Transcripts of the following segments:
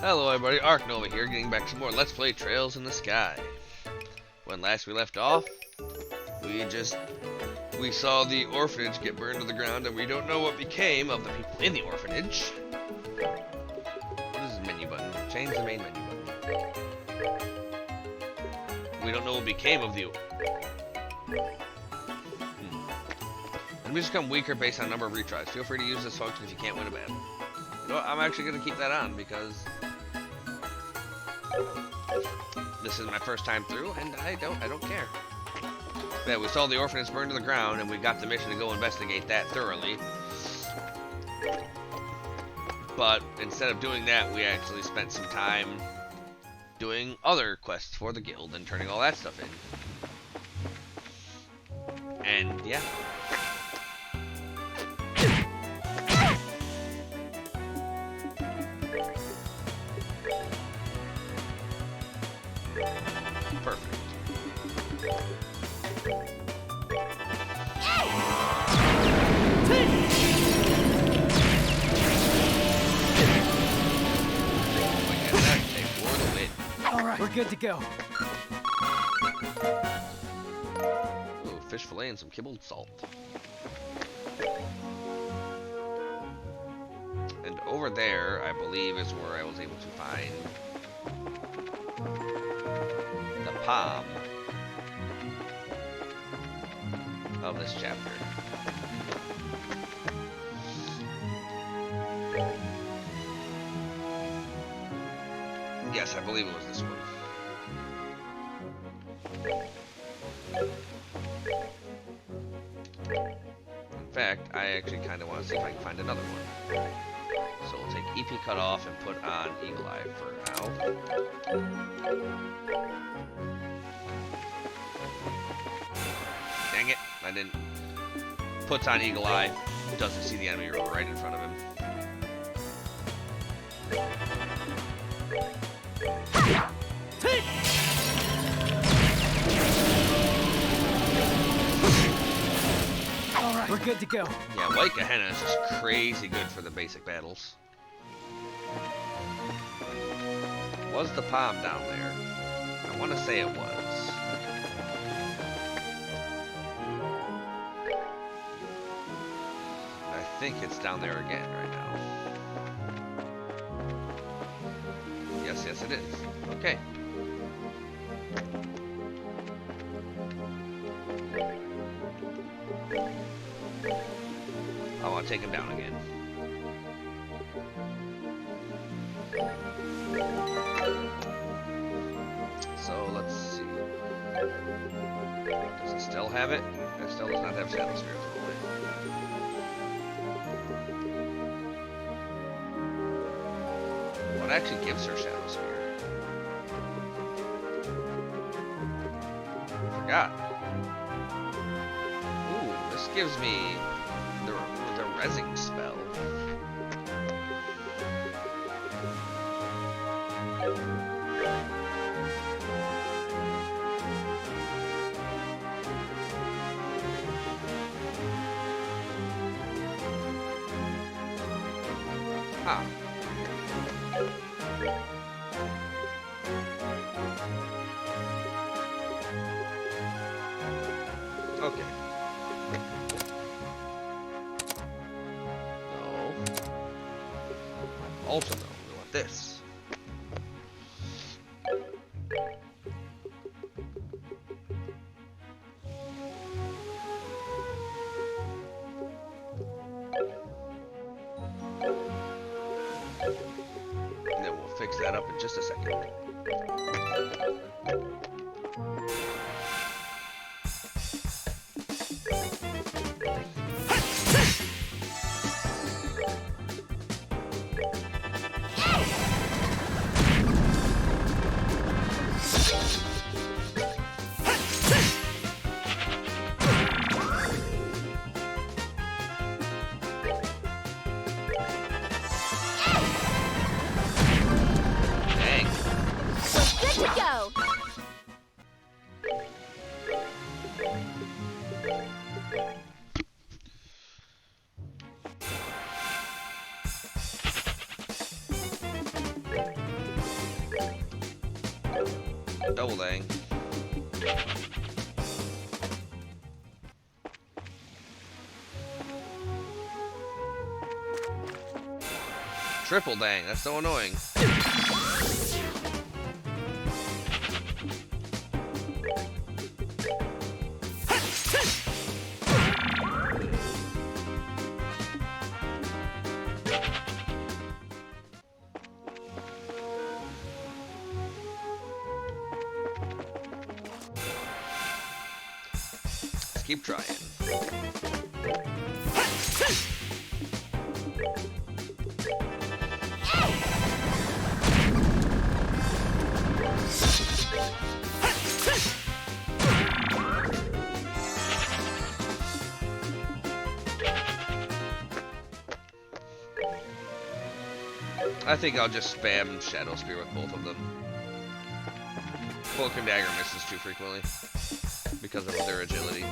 Hello everybody, Arknova here, getting back some more Let's Play Trails in the Sky. When last we left off, we saw the orphanage get burned to the ground, and we don't know what became of the people in the orphanage. What is the menu button? Change the main menu button. We don't know what became of the... Enemies become weaker based on number of retries. Feel free to use this function if you can't win a battle. You know what? I'm actually going to keep that on because this is my first time through, and I don't care. Yeah, we saw the orphanage burn to the ground, and we got the mission to go investigate that thoroughly. But instead of doing that, we actually spent some time doing other quests for the guild and turning all that stuff in. And yeah. Perfect. Alright, we're good to go. Ooh, fish fillet and some kibbled salt. And over there, I believe, is where I was able to find the palm of this chapter. Yes, I believe it was this one. In fact, I actually kind of want to see if I can find another one. So we'll take EP cut off and put on Eagle Eye for now. Dang it, I didn't. Puts on Eagle Eye, doesn't see the enemy right in front of him. Alright, we're good to go. Yeah, White Gehenna is just crazy good for the basic battles. Was the palm down there? I want to say it was. I think it's down there again right now. Yes, it is. Okay. I want to take him down again. So let's see. Does it still have it? It still does not have Shadow Sphere. What actually gives her Shadow Sphere? Forgot. Ooh, this gives me the Rezzing spell. Ah. Okay. No. Also, though, we want this. And then we'll fix that up in just a second. Double dang. Triple dang, that's so annoying. Let's keep trying. I think I'll just spam Shadow Spear with both of them. Cloak and Dagger misses too frequently because of their agility.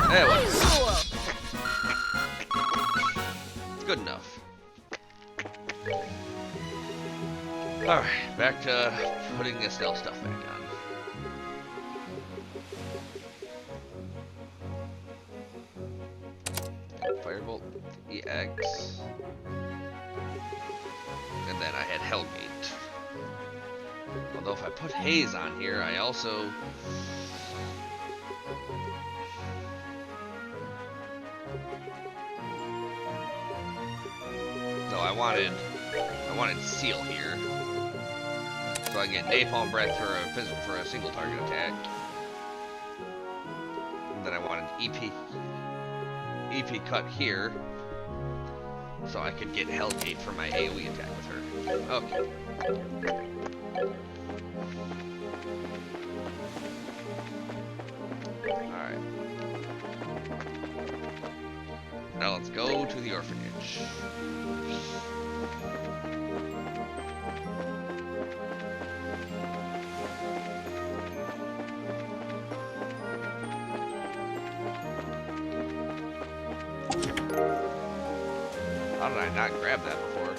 There it was. It's good enough. Alright, back to putting Estelle stuff back on. Firebolt, EX. And then I had Hellgate. Although if I put Haze on here, I also... So I wanted Seal here. So I get Napalm Breath for a single target attack. And then I wanted EP Cut here. So I could get Hellgate for my AoE attack with her. Okay. Alright. Now let's go to the orphanage. How did I not grab that before?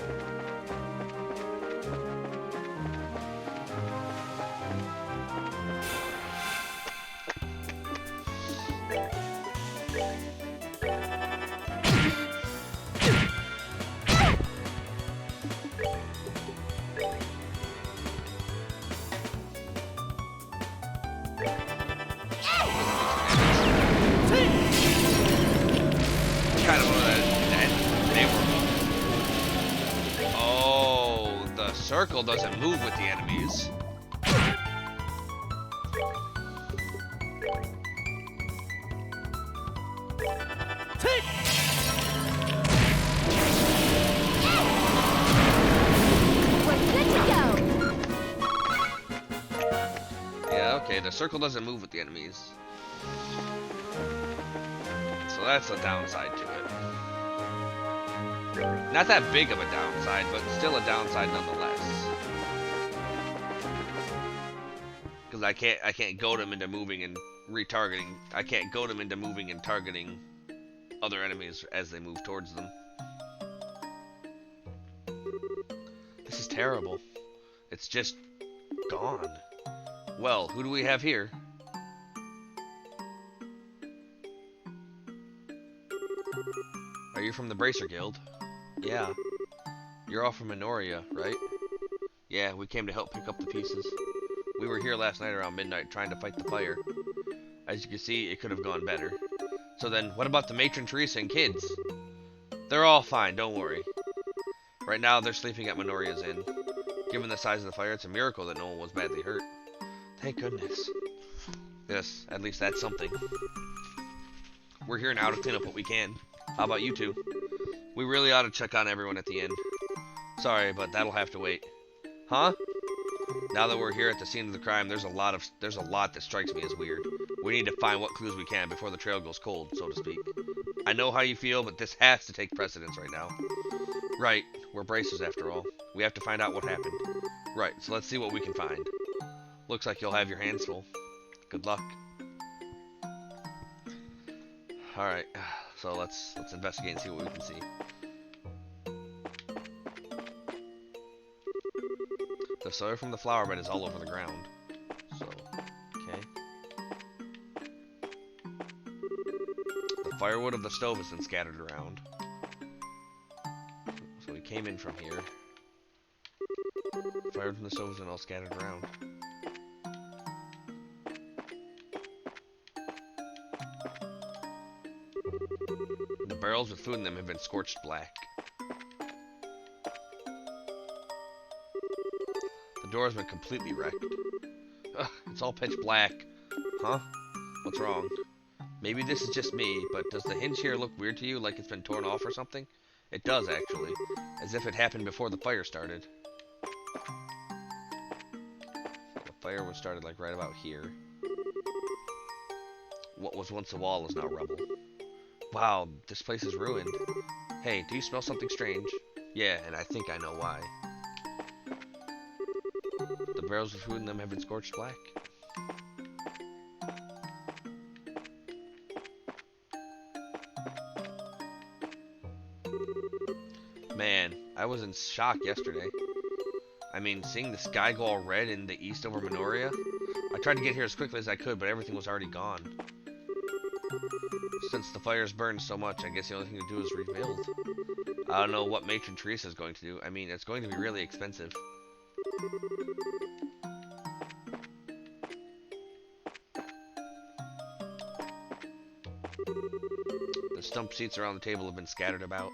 Kind of circle doesn't move with the enemies. Yeah, okay, the circle doesn't move with the enemies. So that's a downside to it. Not that big of a downside, but still a downside nonetheless. Because I can't goad them into moving and retargeting. I can't goad them into moving and targeting other enemies as they move towards them. This is terrible. It's just gone. Well, who do we have here? Are you from the Bracer Guild? Yeah. You're all from Minoria, right? Yeah, we came to help pick up the pieces. We were here last night around midnight trying to fight the fire. As you can see, it could have gone better. So then, what about the matron Teresa and kids? They're all fine, don't worry. Right now, they're sleeping at Minoria's Inn. Given the size of the fire, it's a miracle that no one was badly hurt. Thank goodness. Yes, at least that's something. We're here now to clean up what we can. How about you two? We really ought to check on everyone at the inn. Sorry, but that'll have to wait. Huh? Now that we're here at the scene of the crime, there's a lot that strikes me as weird. We need to find what clues we can before the trail goes cold, so to speak. I know how you feel, but this has to take precedence right now. Right, we're bracers after all. We have to find out what happened. Right, so let's see what we can find. Looks like you'll have your hands full. Good luck. Alright, so let's investigate and see what we can see. The soil from the flower bed is all over the ground. So, okay. The firewood of the stove has been scattered around. So we came in from here. Firewood from the stove has been all scattered around. The barrels with food in them have been scorched black. The door has been completely wrecked. Ugh, it's all pitch black. Huh? What's wrong? Maybe this is just me, but does the hinge here look weird to you, like it's been torn off or something? It does, actually. As if it happened before the fire started. The fire was started, like, right about here. What was once a wall is now rubble. Wow, this place is ruined. Hey, do you smell something strange? Yeah, and I think I know why. The barrels with food in them have been scorched black. Man, I was in shock yesterday. I mean, seeing the sky go all red in the east over Minoria. I tried to get here as quickly as I could, but everything was already gone. Since the fires burned so much, I guess the only thing to do is rebuild. I don't know what Matron Teresa is going to do. I mean, it's going to be really expensive. The stump seats around the table have been scattered about.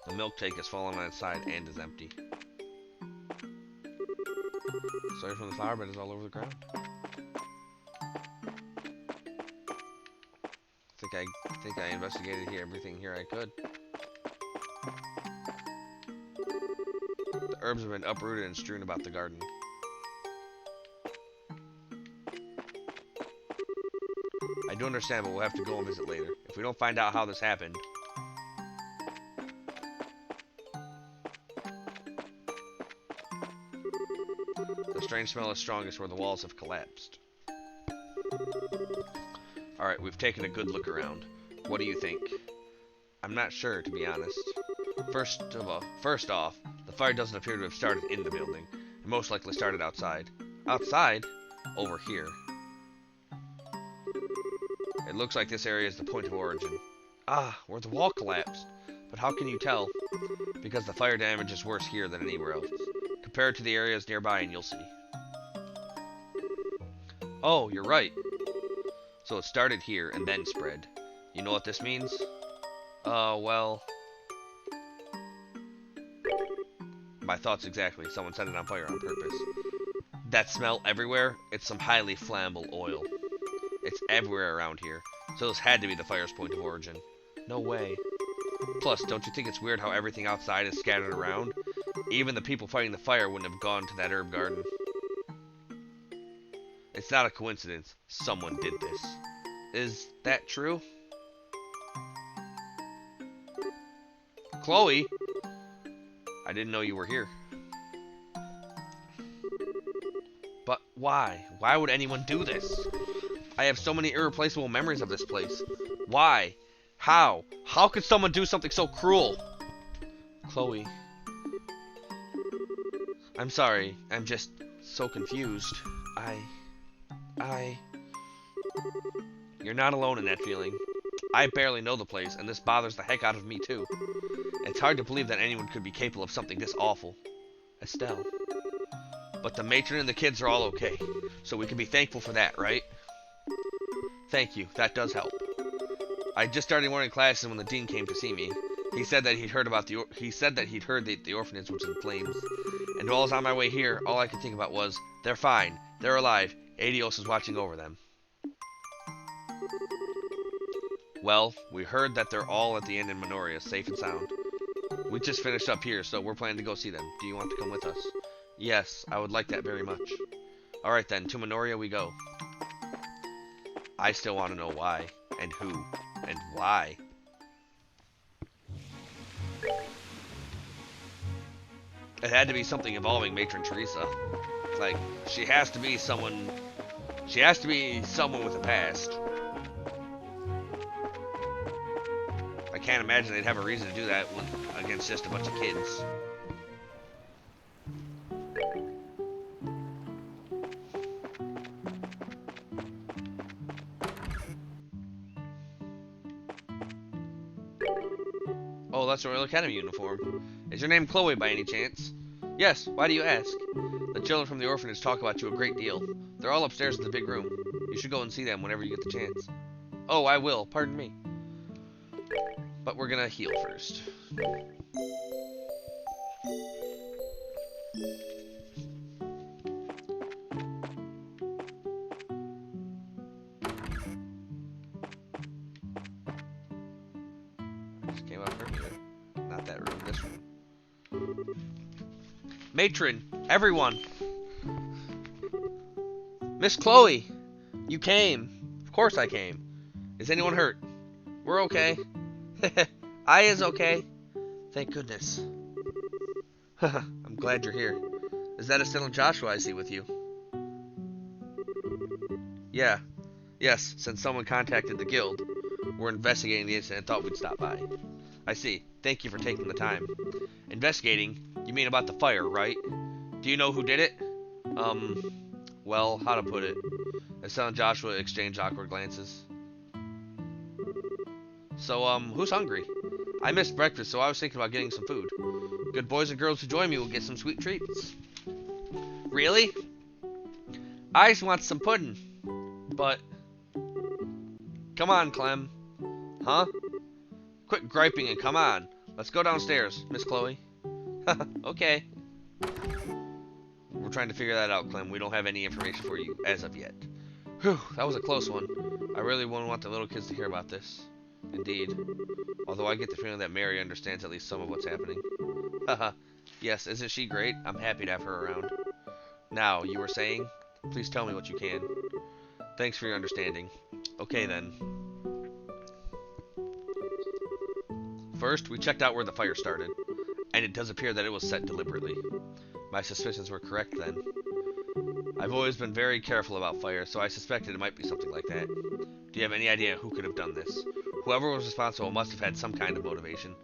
The milk tank has fallen on its side and is empty. Soil from the flower bed is all over the ground. I think I investigated everything here I could. The herbs have been uprooted and strewn about the garden. I do understand, but we'll have to go and visit later. If we don't find out how this happened... The strange smell is strongest where the walls have collapsed. Alright, we've taken a good look around. What do you think? I'm not sure, to be honest. First off, the fire doesn't appear to have started in the building. It most likely started outside. Outside? Over here. It looks like this area is the point of origin. Ah, where the wall collapsed. But how can you tell? Because the fire damage is worse here than anywhere else. Compare it to the areas nearby and you'll see. Oh, you're right. So it started here and then spread. You know what this means? Well... My thoughts exactly. Someone set it on fire on purpose. That smell everywhere? It's some highly flammable oil. It's everywhere around here. So this had to be the fire's point of origin. No way. Plus, don't you think it's weird how everything outside is scattered around? Even the people fighting the fire wouldn't have gone to that herb garden. It's not a coincidence. Someone did this. Is that true? Chloe? I didn't know you were here. But why? Why would anyone do this? I have so many irreplaceable memories of this place. Why? How? How could someone do something so cruel? Chloe. I'm sorry. I'm just so confused. You're not alone in that feeling. I barely know the place, and this bothers the heck out of me too. It's hard to believe that anyone could be capable of something this awful. Estelle. But the matron and the kids are all okay, so we can be thankful for that, right? Thank you, that does help. I just started morning classes when the dean came to see me. He said that he'd heard that the orphanage was in flames. And while I was on my way here, all I could think about was, they're fine, they're alive, Adios is watching over them. Well, we heard that they're all at the inn in Minoria, safe and sound. We just finished up here, so we're planning to go see them. Do you want to come with us? Yes, I would like that very much. Alright then, to Minoria we go. I still want to know why, and who, and why. It had to be something involving Matron Teresa. Like, she has to be someone with a past. I can't imagine they'd have a reason to do that against just a bunch of kids. Oh, that's a Royal Academy uniform. Is your name Chloe by any chance? Yes, why do you ask? The children from the orphanage talk about you a great deal. They're all upstairs in the big room. You should go and see them whenever you get the chance. Oh, I will, pardon me. But we're gonna heal first. Just came up from here. Not that room, this room. Matron, everyone. Miss Chloe, you came. Of course I came. Is anyone hurt? We're okay. I is okay. Thank goodness. I'm glad you're here. Is that Estelle Joshua I see with you? Yeah. Yes, since someone contacted the guild. We're investigating the incident and thought we'd stop by. I see. Thank you for taking the time. Investigating? You mean about the fire, right? Do you know who did it? Well, how to put it? Estelle and Joshua exchanged awkward glances. So, who's hungry? I missed breakfast, so I was thinking about getting some food. Good boys and girls who join me will get some sweet treats. Really? I just want some pudding. But... Come on, Clem. Huh? Quit griping and come on. Let's go downstairs, Miss Chloe. Okay. We're trying to figure that out, Clem. We don't have any information for you as of yet. Whew, that was a close one. I really wouldn't want the little kids to hear about this. Indeed. Although I get the feeling that Mary understands at least some of what's happening. Haha. Yes, isn't she great? I'm happy to have her around. Now, you were saying? Please tell me what you can. Thanks for your understanding. Okay then. First, we checked out where the fire started, and it does appear that it was set deliberately. My suspicions were correct then. I've always been very careful about fire, so I suspected it might be something like that. Do you have any idea who could have done this? Whoever was responsible must have had some kind of motivation.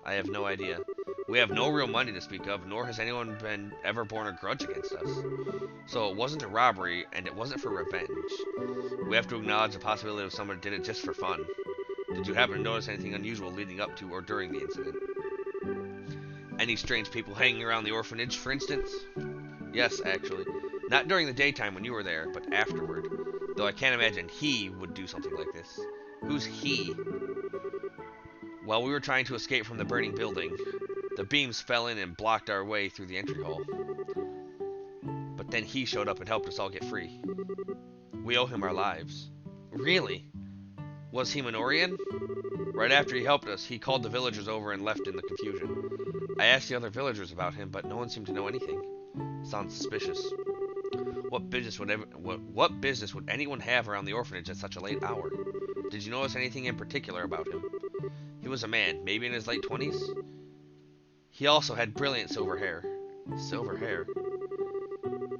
I have no idea. We have no real money to speak of, nor has anyone ever borne a grudge against us. So it wasn't a robbery, and it wasn't for revenge. We have to acknowledge the possibility of someone did it just for fun. Did you happen to notice anything unusual leading up to or during the incident? Any strange people hanging around the orphanage, for instance? Yes, actually. Not during the daytime when you were there, but afterward. Though I can't imagine he would do something like this. Who's he? While we were trying to escape from the burning building, the beams fell in and blocked our way through the entry hall. But then he showed up and helped us all get free. We owe him our lives. Really? Was he Minorian? Right after he helped us, he called the villagers over and left in the confusion. I asked the other villagers about him, but no one seemed to know anything. Sounds suspicious. What business would anyone have around the orphanage at such a late hour? Did you notice anything in particular about him? He was a man, maybe in his late 20s? He also had brilliant silver hair. Silver hair?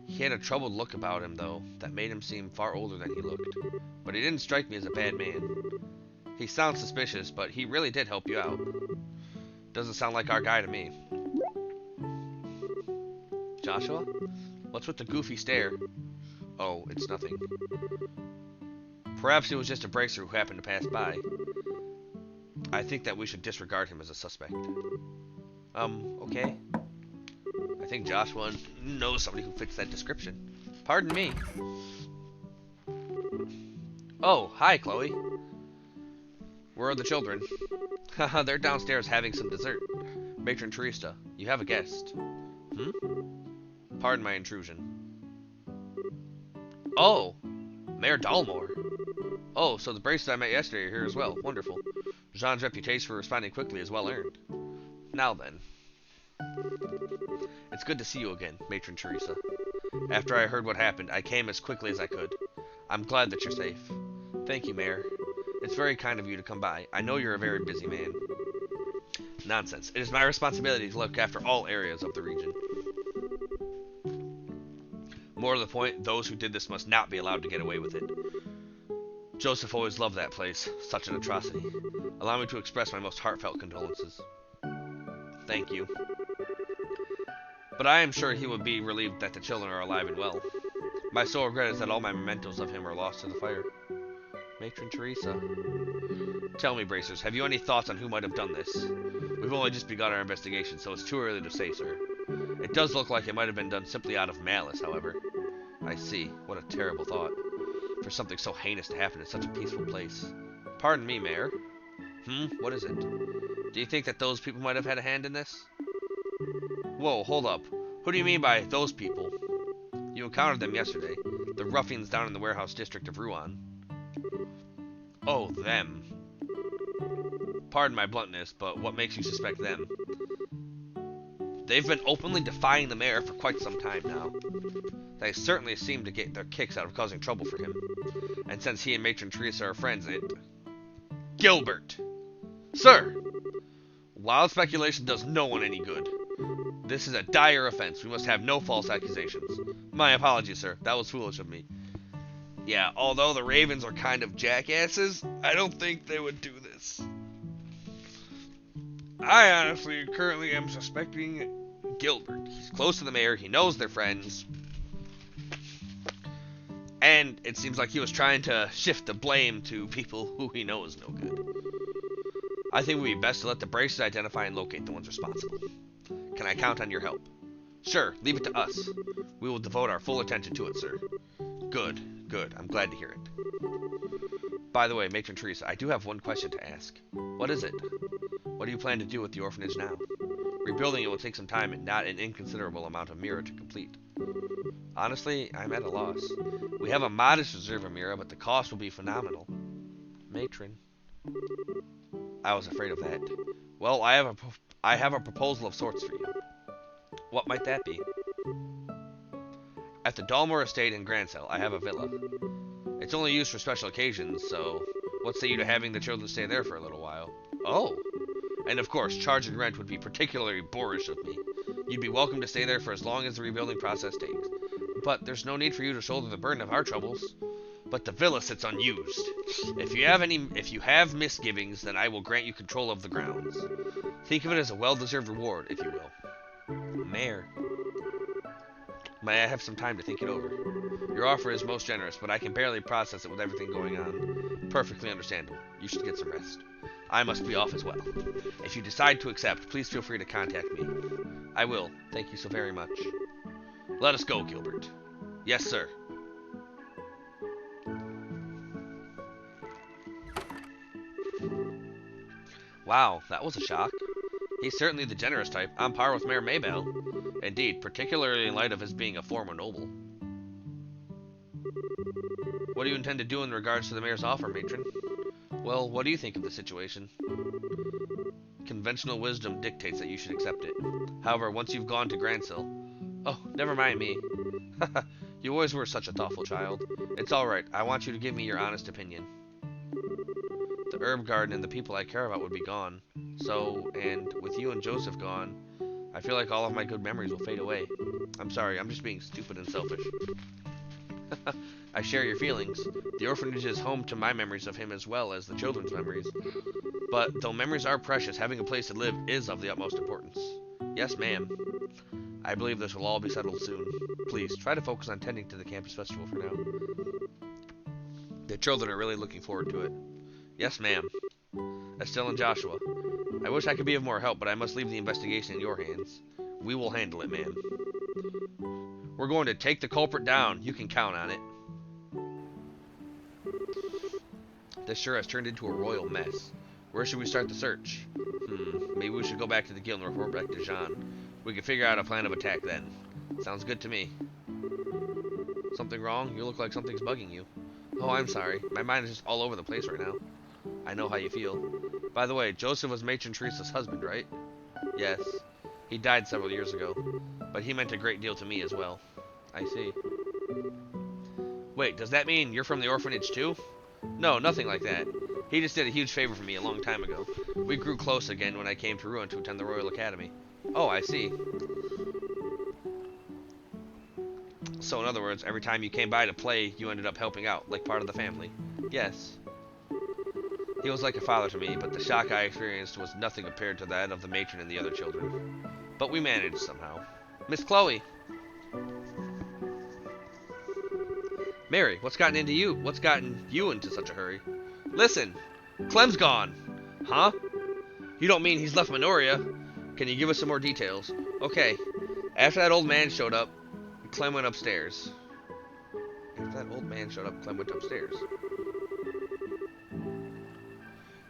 He had a troubled look about him, though, that made him seem far older than he looked. But he didn't strike me as a bad man. He sounds suspicious, but he really did help you out. Doesn't sound like our guy to me. Joshua? What's with the goofy stare? Oh, it's nothing. Perhaps it was just a bracer who happened to pass by. I think that we should disregard him as a suspect. Okay. I think Joshua knows somebody who fits that description. Pardon me. Oh, hi, Chloe. Where are the children? Haha, they're downstairs having some dessert. Matron Teresa, you have a guest. Pardon my intrusion. Oh, Mayor Dalmore. Oh, so the bracelets I met yesterday are here as well. Wonderful. Jean's reputation for responding quickly is well earned. Now then. It's good to see you again, Matron Teresa. After I heard what happened, I came as quickly as I could. I'm glad that you're safe. Thank you, Mayor. It's very kind of you to come by. I know you're a very busy man. Nonsense. It is my responsibility to look after all areas of the region. More to the point, those who did this must not be allowed to get away with it. Joseph always loved that place. Such an atrocity. Allow me to express my most heartfelt condolences. Thank you. But I am sure he will be relieved that the children are alive and well. My sole regret is that all my mementos of him are lost to the fire. Matron Teresa. Tell me, Bracers, have you any thoughts on who might have done this? We've only just begun our investigation, so it's too early to say, sir. It does look like it might have been done simply out of malice, however. I see. What a terrible thought. For something so heinous to happen in such a peaceful place. Pardon me, Mayor. What is it? Do you think that those people might have had a hand in this? Whoa, hold up. Who do you mean by those people? You encountered them yesterday. The ruffians down in the warehouse district of Ruan. Oh, them. Pardon my bluntness, but what makes you suspect them? They've been openly defying the mayor for quite some time now. They certainly seem to get their kicks out of causing trouble for him. And since he and Matron Teresa are friends, Gilbert! Sir! Wild speculation does no one any good. This is a dire offense. We must have no false accusations. My apologies, sir. That was foolish of me. Yeah, although the Ravens are kind of jackasses, I don't think they would do this. I honestly currently am suspecting Gilbert. He's close to the mayor. He knows they're friends. And it seems like he was trying to shift the blame to people who he knows no good. I think it would be best to let the Bracers identify and locate the ones responsible. Can I count on your help? Sure, leave it to us. We will devote our full attention to it, sir. Good, good. I'm glad to hear it. By the way, Matron Teresa, I do have one question to ask. What is it? What do you plan to do with the orphanage now? Rebuilding it will take some time and not an inconsiderable amount of Mira to complete. Honestly, I'm at a loss. We have a modest reserve of Mira, but the cost will be phenomenal. Matron. I was afraid of that. Well, I have a proposal of sorts for you. What might that be? At the Dalmore Estate in Grancel, I have a villa. It's only used for special occasions, so what say you to having the children stay there for a little while? Oh! And of course, charging rent would be particularly boorish of me. You'd be welcome to stay there for as long as the rebuilding process takes. But there's no need for you to shoulder the burden of our troubles. But the villa sits unused. If you have misgivings, then I will grant you control of the grounds. Think of it as a well-deserved reward, if you will. Mayor. May I have some time to think it over? Your offer is most generous, but I can barely process it with everything going on. Perfectly understandable. You should get some rest. I must be off as well. If you decide to accept, please feel free to contact me. I will. Thank you so very much. Let us go, Gilbert. Yes, sir. Wow, that was a shock. He's certainly the generous type, on par with Mayor Maybell. Indeed, particularly in light of his being a former noble. What do you intend to do in regards to the mayor's offer, Matron? Well, what do you think of the situation? Conventional wisdom dictates that you should accept it. However, once you've gone to Grancel... Oh, never mind me. You always were such a thoughtful child. It's alright, I want you to give me your honest opinion. The herb garden and the people I care about would be gone. So, and with you and Joseph gone, I feel like all of my good memories will fade away. I'm sorry, I'm just being stupid and selfish. I share your feelings. The orphanage is home to my memories of him as well as the children's memories. But though memories are precious, having a place to live is of the utmost importance. Yes, ma'am. I believe this will all be settled soon. Please, try to focus on tending to the campus festival for now. The children are really looking forward to it. Yes, ma'am. Estelle and Joshua. I wish I could be of more help, but I must leave the investigation in your hands. We will handle it, ma'am. We're going to take the culprit down. You can count on it. This sure has turned into a royal mess. Where should we start the search? Maybe we should go back to the guild and report back to Jean. We can figure out a plan of attack then. Sounds good to me. Something wrong? You look like something's bugging you. Oh, I'm sorry. My mind is just all over the place right now. I know how you feel. By the way, Joseph was Matron Teresa's husband, right? Yes. He died several years ago. But he meant a great deal to me as well. I see. Wait, does that mean you're from the orphanage too? No, nothing like that. He just did a huge favor for me a long time ago. We grew close again when I came to Ruin to attend the Royal Academy. Oh, I see. So in other words, every time you came by to play, you ended up helping out, like part of the family. Yes. He was like a father to me, but the shock I experienced was nothing compared to that of the matron and the other children. But we managed somehow. Miss Chloe! Mary, what's gotten into you? What's gotten you into such a hurry? Listen! Clem's gone! Huh? You don't mean he's left Minoria? Can you give us some more details? Okay. After that old man showed up, Clem went upstairs. After that old man showed up, Clem went upstairs.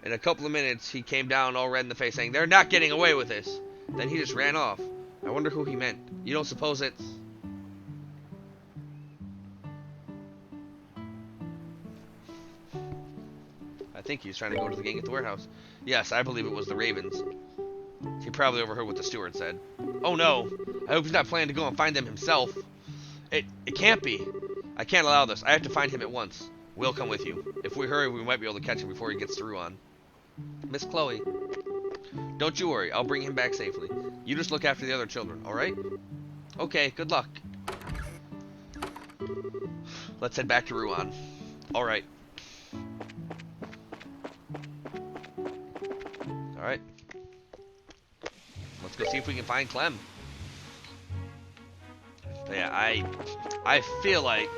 In a couple of minutes, he came down all red in the face saying, "They're not getting away with this." Then he just ran off. I wonder who he meant. You don't suppose it's... I think he's trying to go to the gang at the warehouse. Yes, I believe it was the Ravens. He probably overheard what the steward said. Oh no! I hope he's not planning to go and find them himself. It can't be. I can't allow this. I have to find him at once. We'll come with you. If we hurry, we might be able to catch him before he gets to Ruan. Miss Chloe. Don't you worry. I'll bring him back safely. You just look after the other children, alright? Okay, good luck. Let's head back to Ruan. Alright. Alright. Let's go see if we can find Clem. But yeah, I feel like...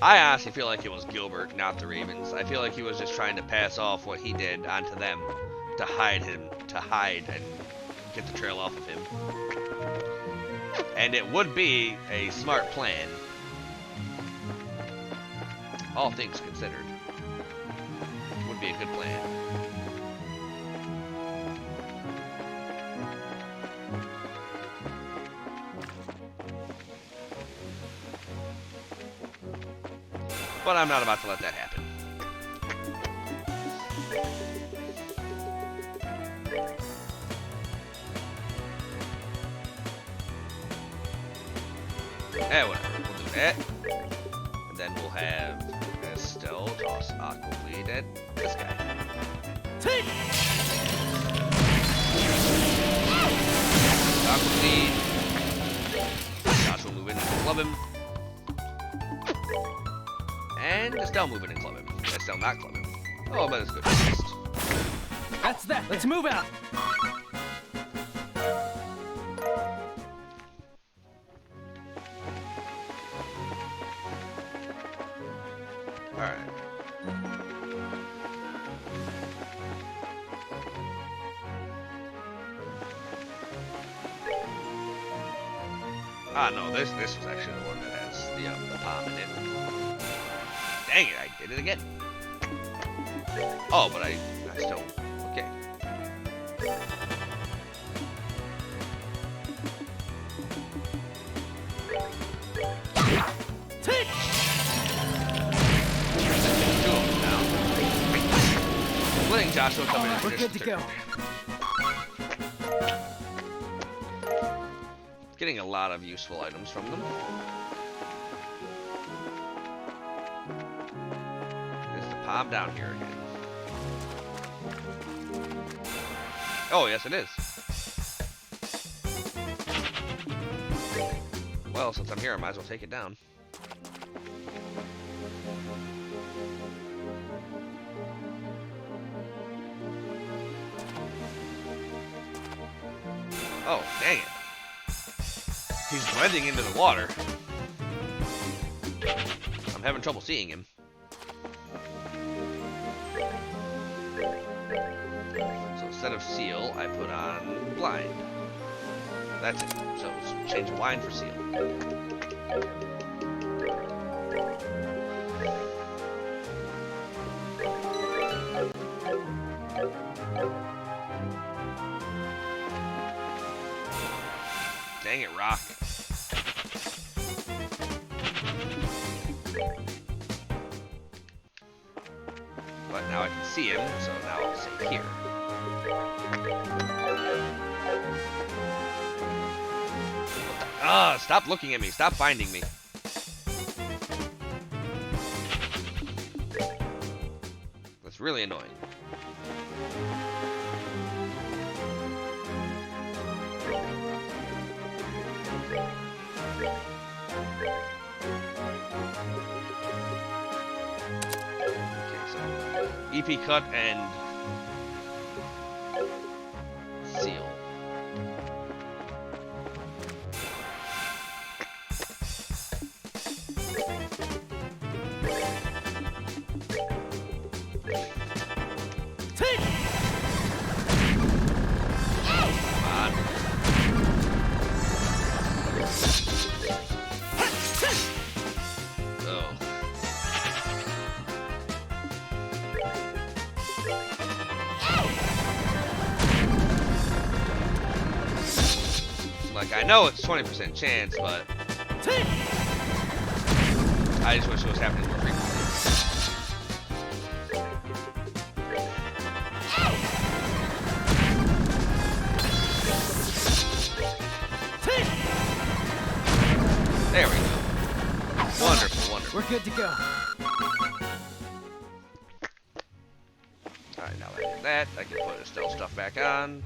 I honestly feel like it was Gilbert, not the Ravens. I feel like he was just trying to pass off what he did onto them to hide and get the trail off of him. And it would be a smart plan. All things considered. Would be a good plan. But I'm not about to let that happen. Whatever. We'll do that. And then we'll have Estelle toss Aqua Bleed at this guy. Aqua Bleed. Josh will move in and club him. And Estelle move in and club him. Estelle not club him. Oh, but it's good. That's that. Let's move out. Alright. Ah, no, this was actually the one that has the palm in it. Dang it, I did it again. Oh, but I still... Okay. Two of them now. Letting Joshua come in and We're finish good the to turn. go. Getting a lot of useful items from them. There's the palm down here again. Oh, yes it is. Well, since I'm here, I might as well take it down. Oh, dang it. He's blending into the water. I'm having trouble seeing him. So instead of seal, I put on blind. That's it. So let's change blind for seal. Dang it, Rock. But now I can see him, so now I'll say here. Stop looking at me. Stop finding me. That's really annoying. Okay, so EP cut and seal. Like, I know it's 20% chance, but I just wish it was happening more frequently. There we go. Wonderful, wonderful. We're good to go. Alright, now that I did that, I can put the stealth stuff back on.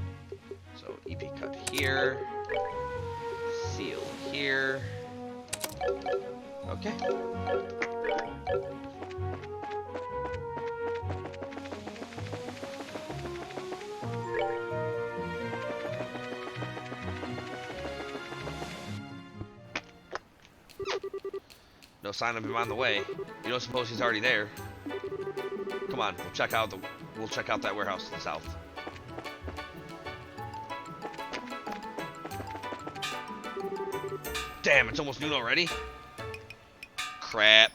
So, EP cut here. Seal here. Okay. No sign of him on the way. You don't suppose he's already there? Come on, we'll check out that warehouse to the south. Damn, it's almost noon already. Crap.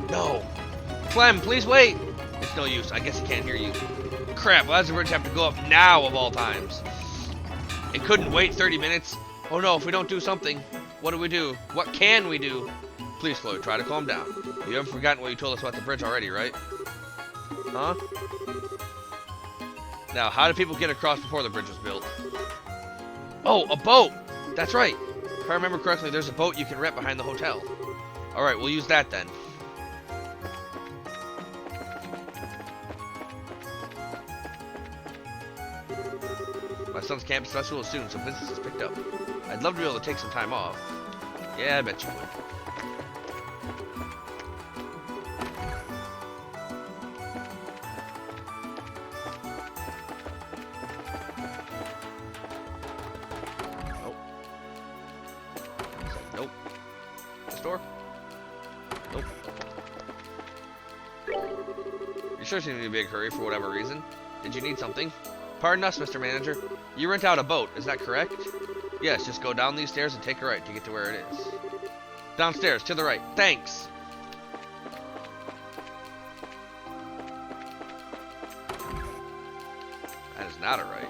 No. Clem, please wait. It's no use. I guess he can't hear you. Crap, why does the bridge have to go up now of all times? It couldn't wait 30 minutes. Oh no, if we don't do something, what do we do? What can we do? Please, Chloe, try to calm down. You haven't forgotten what you told us about the bridge already, right? Huh? Now, how did people get across before the bridge was built? Oh, a boat! That's right. If I remember correctly, there's a boat you can rent behind the hotel. Alright, we'll use that then. My son's campus festival is soon, so business is picked up. I'd love to be able to take some time off. Yeah, I bet you would. Nope. Nope. The store? Nope. You sure seem to be in a big hurry for whatever reason. Did you need something? Pardon us, Mr. Manager. You rent out a boat, is that correct? Yes, just go down these stairs and take a right to get to where it is. Downstairs, to the right. Thanks! That is not a right.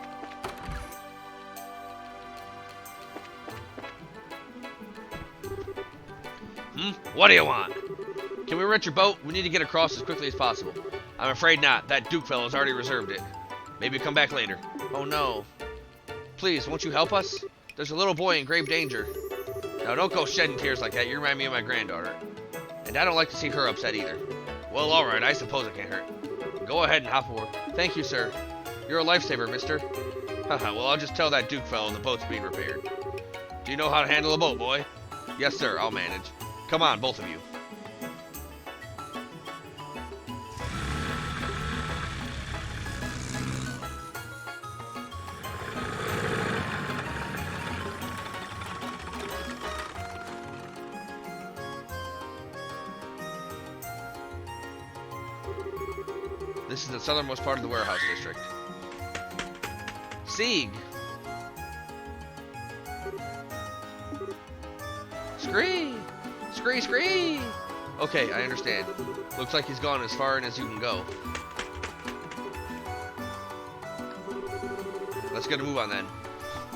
What do you want? Can we rent your boat? We need to get across as quickly as possible. I'm afraid not. That Duke fellow has already reserved it. Maybe come back later. Oh no. Please, won't you help us? There's a little boy in grave danger. Now don't go shedding tears like that. You remind me of my granddaughter. And I don't like to see her upset either. Well, alright, I suppose it can't hurt. Go ahead and hop aboard. Thank you, sir. You're a lifesaver, mister. Haha, well, I'll just tell that Duke fellow the boat's being repaired. Do you know how to handle a boat, boy? Yes, sir, I'll manage. Come on, both of you. This is the southernmost part of the warehouse district. Sieg! Scree! Scree, scree! Okay, I understand. Looks like he's gone as far in as you can go. Let's get a move on then.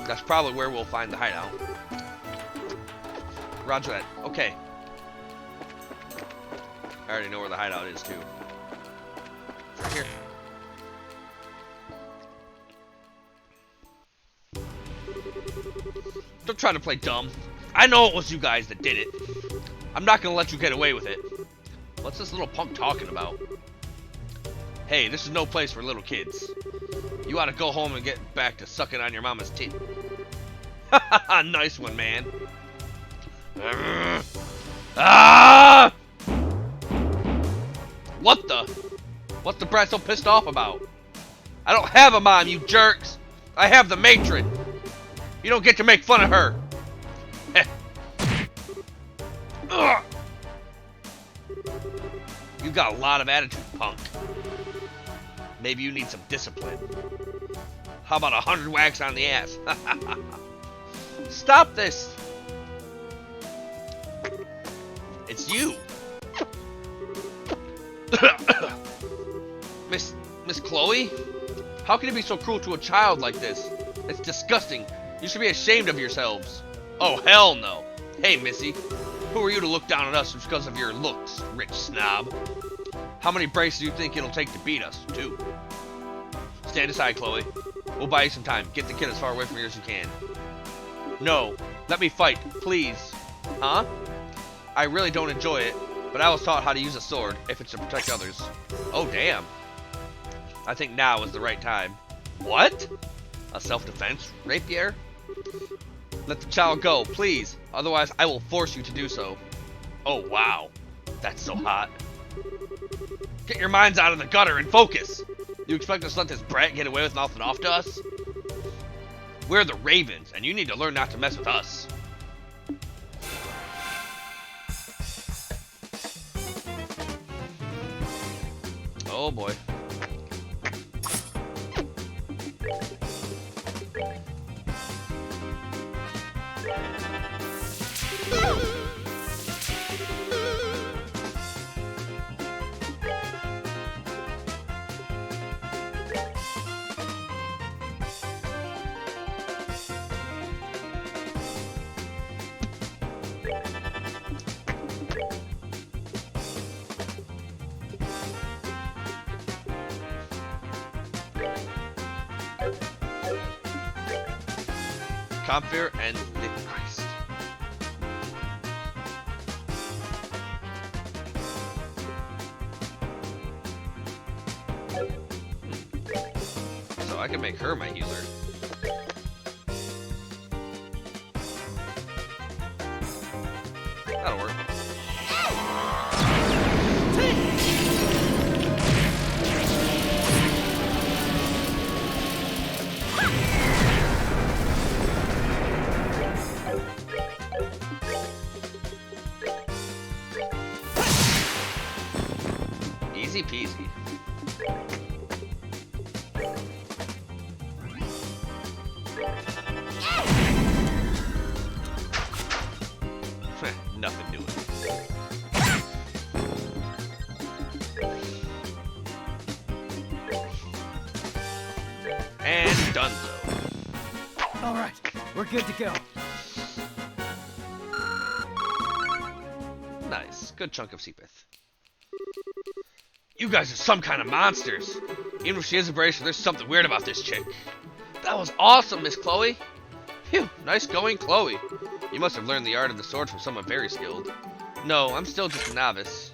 That's probably where we'll find the hideout. Roger that. Okay. I already know where the hideout is too. Don't try to play dumb. I know it was you guys that did it. I'm not gonna let you get away with it. What's this little punk talking about? Hey, this is no place for little kids. You ought to go home and get back to sucking on your mama's tit. Nice one, man. Ah! What the? What's the brat so pissed off about? I don't have a mom, you jerks. I have the matron. You don't get to make fun of her. You got a lot of attitude, punk. Maybe you need some discipline. How about 100 whacks on the ass? Stop this. It's you. Miss Chloe? How can you be so cruel to a child like this? It's disgusting. You should be ashamed of yourselves. Oh, hell no. Hey, Missy. Who are you to look down on us just because of your looks, rich snob? How many breaks do you think it'll take to beat us, too? Stand aside, Chloe. We'll buy you some time. Get the kid as far away from here as you can. No. Let me fight, please. Huh? I really don't enjoy it, but I was taught how to use a sword if it's to protect others. Oh, damn. I think now is the right time. What? A self-defense rapier? Let the child go, please. Otherwise, I will force you to do so. Oh, wow. That's so hot. Get your minds out of the gutter and focus. You expect us to let this brat get away with mouthing off to us? We're the Ravens, and you need to learn not to mess with us. Oh, boy. Comfort and Nick Christ. So I can make her my healer. That'll work. Easy peasy. Nothing doing. And done so. All right, we're good to go. Nice. Good chunk of Seepith. You guys are some kind of monsters. Even if she is a bracer, there's something weird about this chick. That was awesome, Miss Chloe. Phew, nice going, Chloe. You must have learned the art of the sword from someone very skilled. No, I'm still just a novice.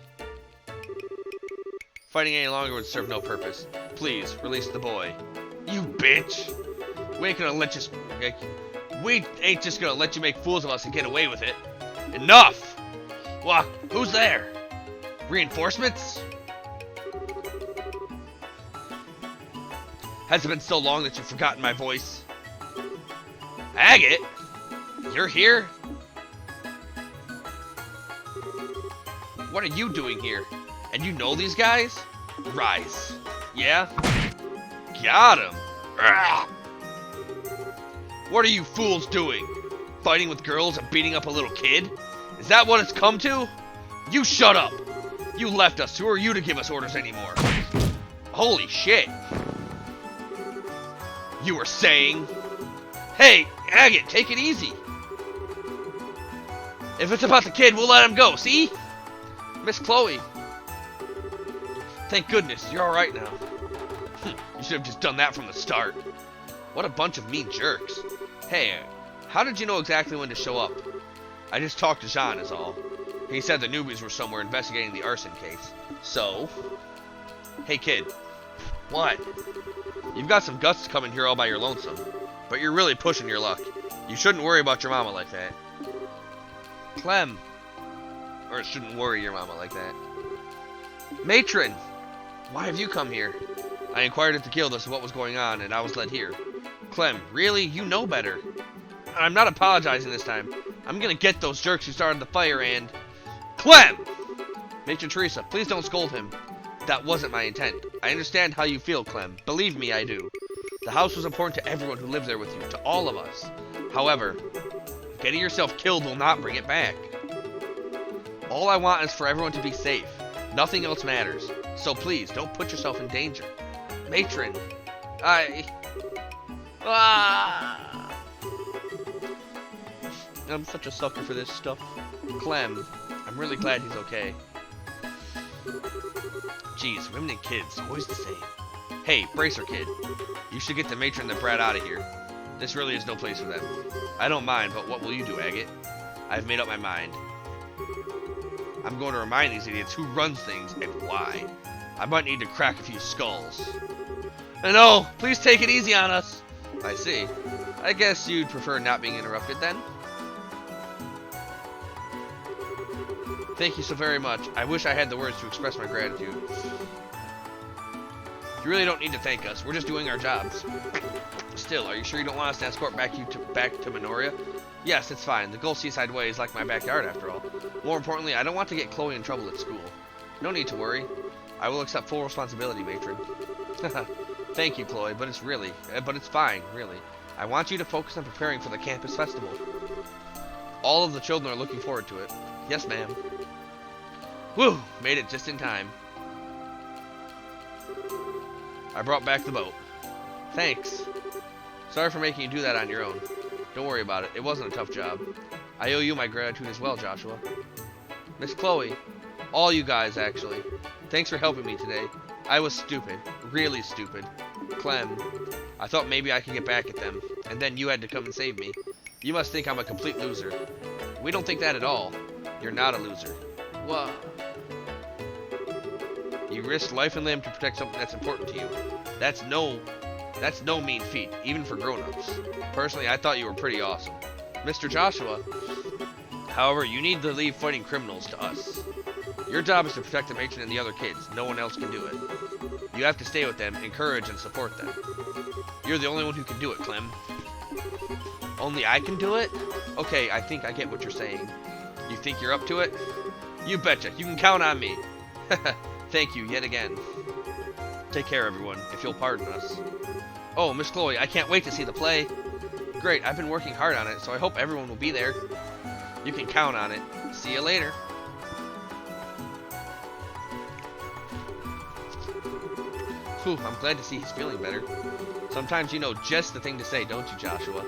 Fighting any longer would serve no purpose. Please, release the boy. You bitch! We ain't just gonna let you make fools of us and get away with it. Enough! What? Who's there? Reinforcements? Has it been so long that you've forgotten my voice? Agate? You're here? What are you doing here? And you know these guys? Rise. Yeah? Got him. Ugh. What are you fools doing? Fighting with girls and beating up a little kid? Is that what it's come to? You shut up. You left us. Who are you to give us orders anymore? Holy shit. You were saying? Hey, Agate, take it easy. If it's about the kid, we'll let him go, see? Miss Chloe. Thank goodness, you're alright now. You should have just done that from the start. What a bunch of mean jerks. Hey, how did you know exactly when to show up? I just talked to Jean is all. He said the newbies were somewhere investigating the arson case. So? Hey kid. What? You've got some guts to come in here all by your lonesome. But you're really pushing your luck. You shouldn't worry about your mama like that. Clem. Or it shouldn't worry your mama like that. Matron! Why have you come here? I inquired at the guild as to what was going on, and I was led here. Clem, really? You know better. I'm not apologizing this time. I'm gonna get those jerks who started the fire and... Clem! Matron Teresa, please don't scold him. That wasn't my intent. I understand how you feel, Clem. Believe me, I do. The house was important to everyone who lives there with you, to all of us. However, getting yourself killed will not bring it back. All I want is for everyone to be safe. Nothing else matters. So please, don't put yourself in danger. Matron, I'm such a sucker for this stuff. Clem, I'm really glad he's okay. Jeez, women and kids, always the same. Hey, Bracer kid, you should get the Matron and the brat out of here. This really is no place for them. I don't mind, but what will you do, Agate? I've made up my mind. I'm going to remind these idiots who runs things and why. I might need to crack a few skulls. No, please take it easy on us. I see. I guess you'd prefer not being interrupted then? Thank you so very much. I wish I had the words to express my gratitude. You really don't need to thank us. We're just doing our jobs. Still, are you sure you don't want us to escort back to Minoria? Yes, it's fine. The Gulf Seaside Way is like my backyard after all. More importantly, I don't want to get Chloe in trouble at school. No need to worry. I will accept full responsibility, Matron. Thank you, Chloe, but it's fine, really. I want you to focus on preparing for the campus festival. All of the children are looking forward to it. Yes, ma'am. Whew, made it just in time. I brought back the boat. Thanks. Sorry for making you do that on your own. Don't worry about it. It wasn't a tough job. I owe you my gratitude as well, Joshua. Miss Chloe. All you guys, actually. Thanks for helping me today. I was stupid. Really stupid. Clem. I thought maybe I could get back at them, and then you had to come and save me. You must think I'm a complete loser. We don't think that at all. You're not a loser. What? You risked life and limb to protect something that's important to you. That's no mean feat, even for grown-ups. Personally, I thought you were pretty awesome. Mr. Joshua, however, you need to leave fighting criminals to us. Your job is to protect the matron and the other kids. No one else can do it. You have to stay with them, encourage and support them. You're the only one who can do it, Clem. Only I can do it? Okay, I think I get what you're saying. You think you're up to it? You betcha. You can count on me. Thank you yet again. Take care, everyone, if you'll pardon us. Oh, Miss Chloe, I can't wait to see the play. Great, I've been working hard on it, so I hope everyone will be there. You can count on it. See you later. Whew, I'm glad to see he's feeling better. Sometimes you know just the thing to say, don't you, Joshua?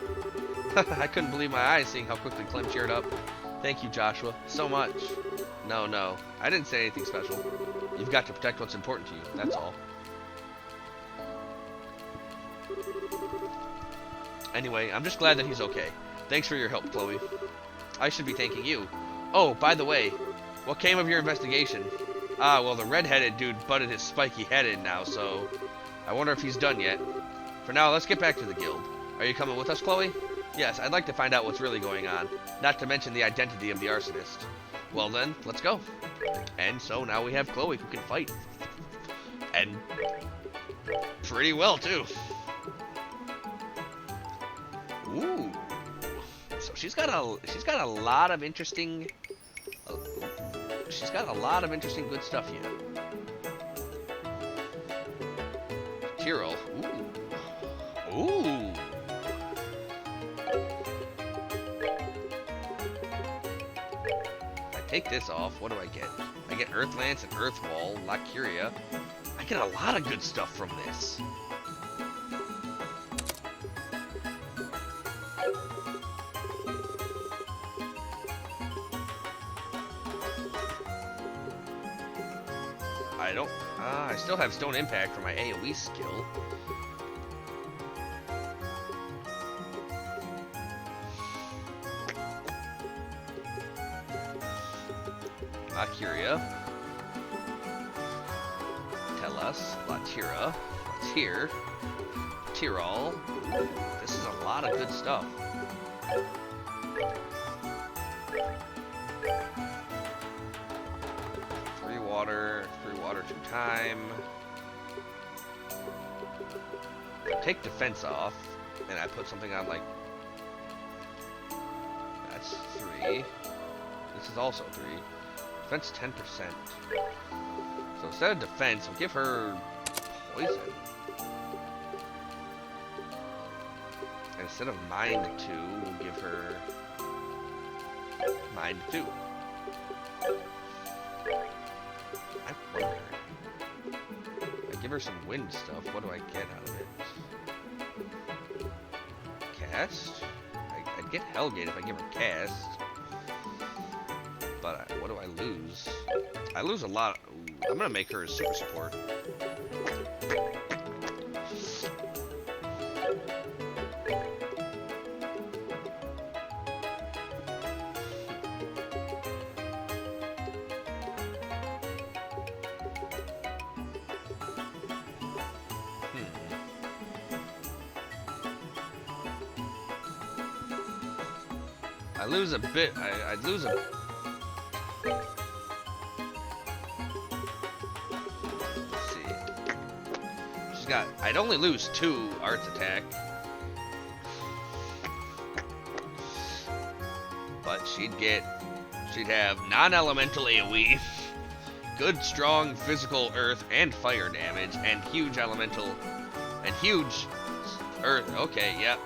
I couldn't believe my eyes seeing how quickly Clem cheered up. Thank you, Joshua, so much. No, I didn't say anything special. You've got to protect what's important to you, that's all. Anyway, I'm just glad that he's okay. Thanks for your help, Chloe. I should be thanking you. Oh, by the way, what came of your investigation? Ah, well, the red-headed dude butted his spiky head in now, so I wonder if he's done yet. For now, let's get back to the guild. Are you coming with us, Chloe? Yes, I'd like to find out what's really going on, not to mention the identity of the arsonist. Well then, let's go. And so now we have Chloe who can fight. And pretty well, too. Ooh. So she's got a lot of interesting good stuff here. Tyrell. Ooh. Ooh. If I take this off, what do I get? I get Earth Lance and Earth Wall, Lacuria. I get a lot of good stuff from this. I still have Stone Impact for my AoE skill. Valkyria. Tellus. Latira. Latir. Tyrol. This is a lot of good stuff. Three water 2-time. Take defense off, and I put something on like. That's 3. This is also 3. Defense 10%. So instead of defense, we'll give her poison. And instead of mind 2, we'll give her mind 2. I wonder. I give her some wind stuff. What do I get out of it? Cast? I'd get Hellgate if I give her cast. But what do I lose? I lose a lot. Ooh, I'm gonna make her a super support. I lose a bit. I'd lose a. Let's see. She's got. I'd only lose 2 arts attack, but she'd have non-elemental AOE, good strong physical earth and fire damage, and huge elemental, and huge earth. Okay, yep.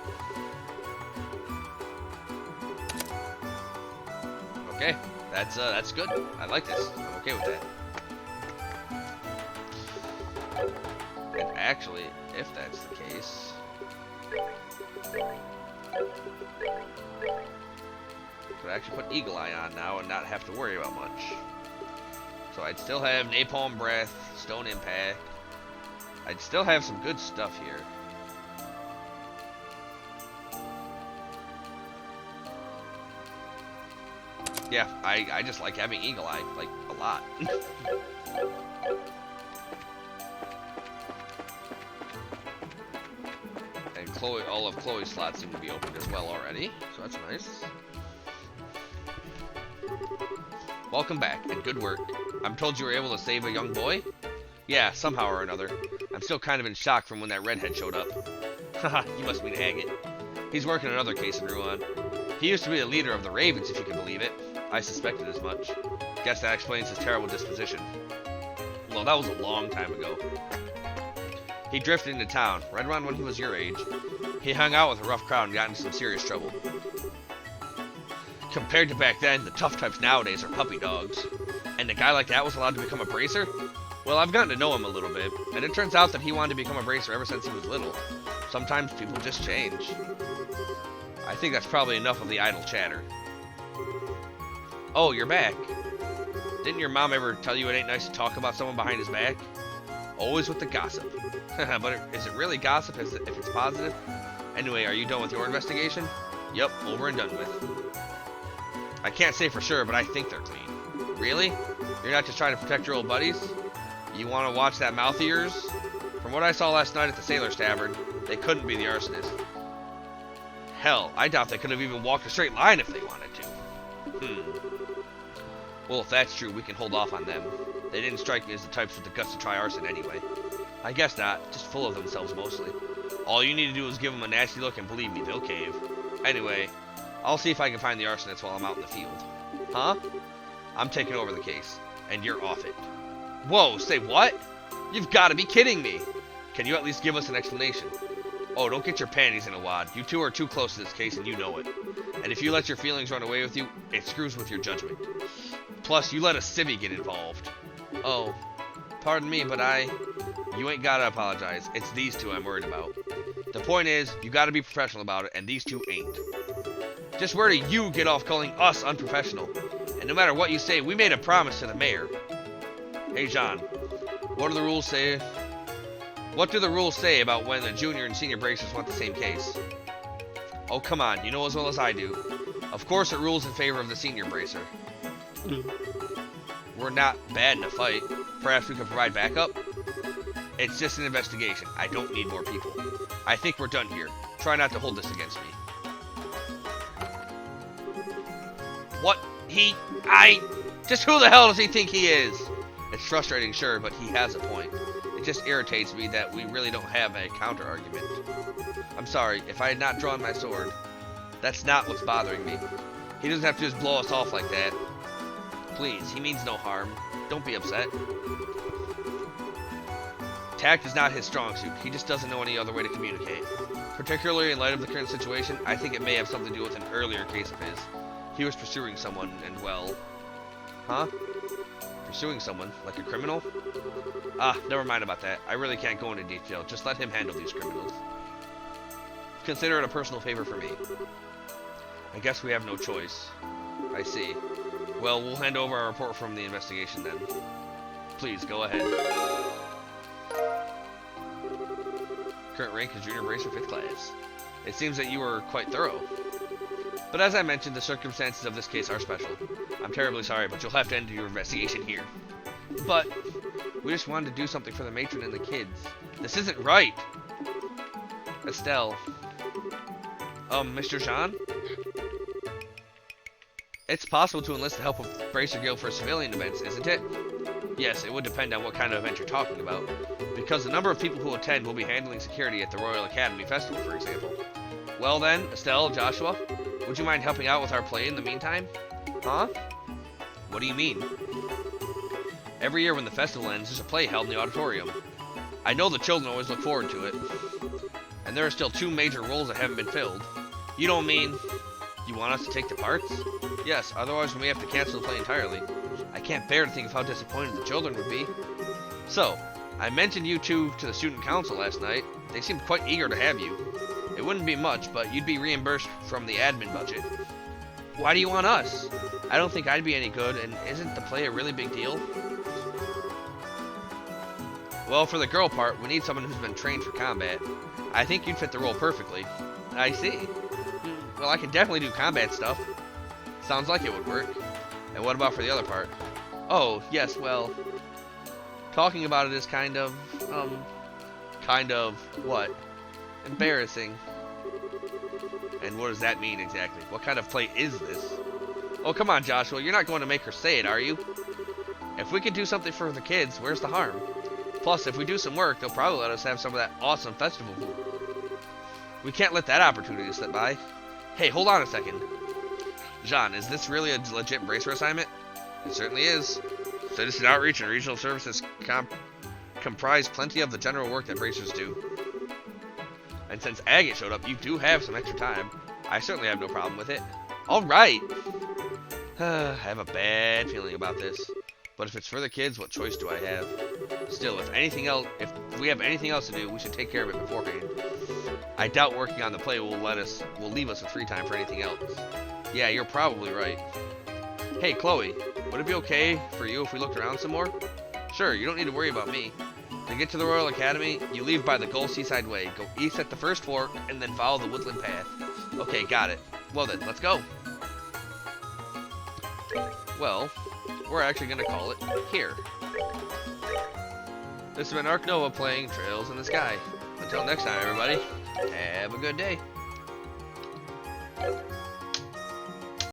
Okay, that's good. I like this. I'm okay with that. And actually, if that's the case, could actually put Eagle Eye on now and not have to worry about much. So I'd still have Napalm Breath, Stone Impact. I'd still have some good stuff here. Yeah, I just like having Eagle Eye, like, a lot. And Chloe, all of Chloe's slots seem to be opened as well already, so that's nice. Welcome back, and good work. I'm told you were able to save a young boy? Yeah, somehow or another. I'm still kind of in shock from when that redhead showed up. Haha, you must mean Agate. He's working another case in Ruan. He used to be the leader of the Ravens, if you can believe it. I suspected as much. Guess that explains his terrible disposition. Well, that was a long time ago. He drifted into town, right around when he was your age. He hung out with a rough crowd and got into some serious trouble. Compared to back then, the tough types nowadays are puppy dogs. And a guy like that was allowed to become a bracer? Well, I've gotten to know him a little bit, and it turns out that he wanted to become a bracer ever since he was little. Sometimes people just change. I think that's probably enough of the idle chatter. Oh, you're back. Didn't your mom ever tell you it ain't nice to talk about someone behind his back? Always with the gossip. But is it really gossip if it's positive? Anyway, are you done with your investigation? Yep, over and done with. I can't say for sure, but I think they're clean. Really? You're not just trying to protect your old buddies? You want to watch that mouth of yours? From what I saw last night at the Sailor's Tavern, they couldn't be the arsonist. Hell, I doubt they could have even walked a straight line if they wanted to. Well, if that's true, we can hold off on them. They didn't strike me as the types with the guts to try arson anyway. I guess not, just full of themselves mostly. All you need to do is give them a nasty look and believe me, they'll cave. Anyway, I'll see if I can find the arsonists while I'm out in the field. Huh? I'm taking over the case, and you're off it. Whoa, say what? You've got to be kidding me! Can you at least give us an explanation? Oh, don't get your panties in a wad. You two are too close to this case and you know it. And if you let your feelings run away with you, it screws with your judgment. Plus, you let a civvy get involved. Oh, pardon me, but you ain't gotta apologize. It's these two I'm worried about. The point is, you gotta be professional about it, and these two ain't. Just where do you get off calling us unprofessional? And no matter what you say, we made a promise to the mayor. Hey, Jean, what do the rules say? What do the rules say about when the junior and senior bracers want the same case? Oh, come on, you know as well as I do. Of course it rules in favor of the senior bracer. we're not bad in a fight. Perhaps we can provide backup. It's just an investigation. I don't need more people. I think we're done here. Try not to hold this against me. What? Just who the hell does he think he is? It's frustrating, sure, but he has a point. It just irritates me that we really don't have a counter-argument. I'm sorry, if I had not drawn my sword, that's not what's bothering me. He doesn't have to just blow us off like that. Please, he means no harm. Don't be upset. Tact is not his strong suit. He just doesn't know any other way to communicate. Particularly in light of the current situation, I think it may have something to do with an earlier case of his. He was pursuing someone, and well... Huh? Pursuing someone? Like a criminal? Ah, never mind about that. I really can't go into detail. Just let him handle these criminals. Consider it a personal favor for me. I guess we have no choice. I see. Well, we'll hand over our report from the investigation then. Please, go ahead. Current rank is Junior Bracer 5th class. It seems that you were quite thorough. But as I mentioned, the circumstances of this case are special. I'm terribly sorry, but you'll have to end your investigation here. But we just wanted to do something for the matron and the kids. This isn't right! Estelle. Mr. Jean? It's possible to enlist the help of Bracer Guild for civilian events, isn't it? Yes, it would depend on what kind of event you're talking about. Because the number of people who attend will be handling security at the Royal Academy Festival, for example. Well then, Estelle, Joshua, would you mind helping out with our play in the meantime? Huh? What do you mean? Every year when the festival ends, there's a play held in the auditorium. I know the children always look forward to it. And there are still 2 major roles that haven't been filled. You don't mean you want us to take the parts? Yes, otherwise we may have to cancel the play entirely. I can't bear to think of how disappointed the children would be. So, I mentioned you two to the student council last night. They seemed quite eager to have you. It wouldn't be much, but you'd be reimbursed from the admin budget. Why do you want us? I don't think I'd be any good, and isn't the play a really big deal? Well, for the girl part, we need someone who's been trained for combat. I think you'd fit the role perfectly. I see. Well, I can definitely do combat stuff. Sounds like it would work. And what about for the other part? Oh, yes, well... Talking about it is kind of what? Embarrassing. And what does that mean exactly? What kind of play is this? Oh, come on, Joshua. You're not going to make her say it, are you? If we can do something for the kids, where's the harm? Plus, if we do some work, they'll probably let us have some of that awesome festival food. We can't let that opportunity slip by. Hey, hold on a second. Jean, is this really a legit Bracer assignment? It certainly is. Citizen outreach and regional services comprise plenty of the general work that Bracers do. And since Agate showed up, you do have some extra time. I certainly have no problem with it. Alright! I have a bad feeling about this. But if it's for the kids, what choice do I have? Still, if we have anything else to do, we should take care of it beforehand. I doubt working on the play will leave us with free time for anything else. Yeah, you're probably right. Hey, Chloe, would it be okay for you if we looked around some more? Sure, you don't need to worry about me. To get to the Royal Academy, you leave by the Gull Seaside Way, go east at the first fork, and then follow the woodland path. Okay, got it. Well then, let's go. Well, we're actually going to call it here. This has been Ark Nova playing Trails in the Sky. Until next time, everybody, have a good day.